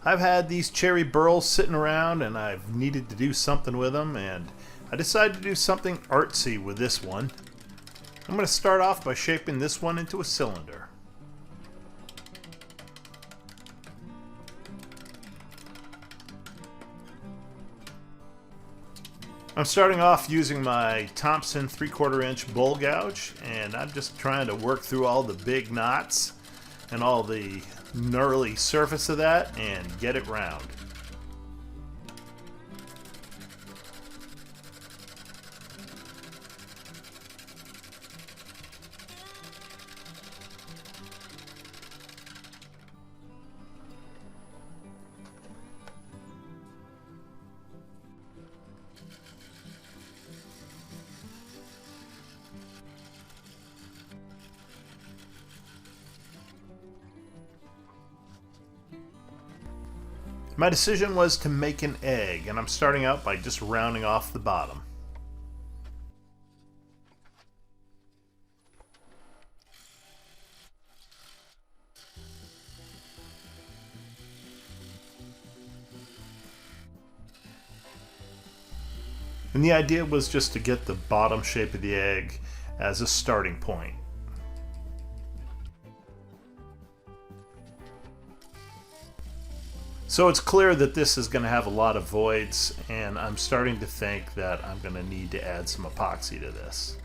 I've had these cherry Burls sitting around and I've needed to do something with them, and I decided to do something artsy with this one. I'm going to start off by shaping this one into a cylinder. I'm starting off using my Thompson 3/4 inch bull gouge, and I'm just trying to work through all the big knots and all the gnarly surface of that and get it round. My decision was to make an egg, and I'm starting out by just rounding off the bottom. And the idea was just to get the bottom shape of the egg as a starting point. So it's clear that this is going to have a lot of voids, and I'm starting to think that I'm going to need to add some epoxy to this.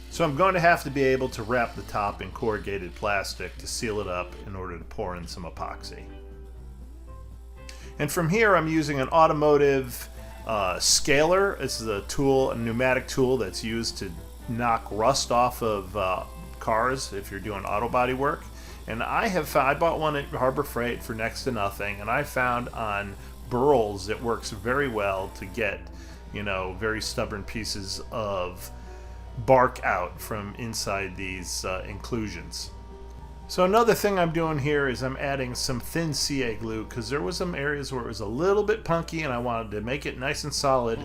So I'm going to have to be able to wrap the top in corrugated plastic to seal it up in order to pour in some epoxy. And from here I'm using an automotive scaler. This is a tool, a pneumatic tool that's used to knock rust off of cars if you're doing auto body work. And I bought one at Harbor Freight for next to nothing, and I found on Burl's it works very well to get, very stubborn pieces of bark out from inside these inclusions. So another thing I'm doing here is I'm adding some thin CA glue, because there was some areas where it was a little bit punky and I wanted to make it nice and solid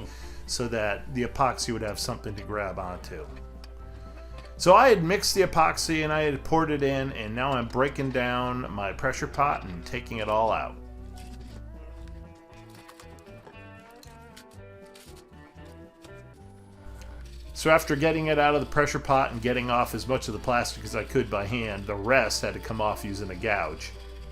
so that the epoxy would have something to grab onto. So I had mixed the epoxy and I had poured it in, and now I'm breaking down my pressure pot and taking it all out. So after getting it out of the pressure pot and getting off as much of the plastic as I could by hand, the rest had to come off using a gouge.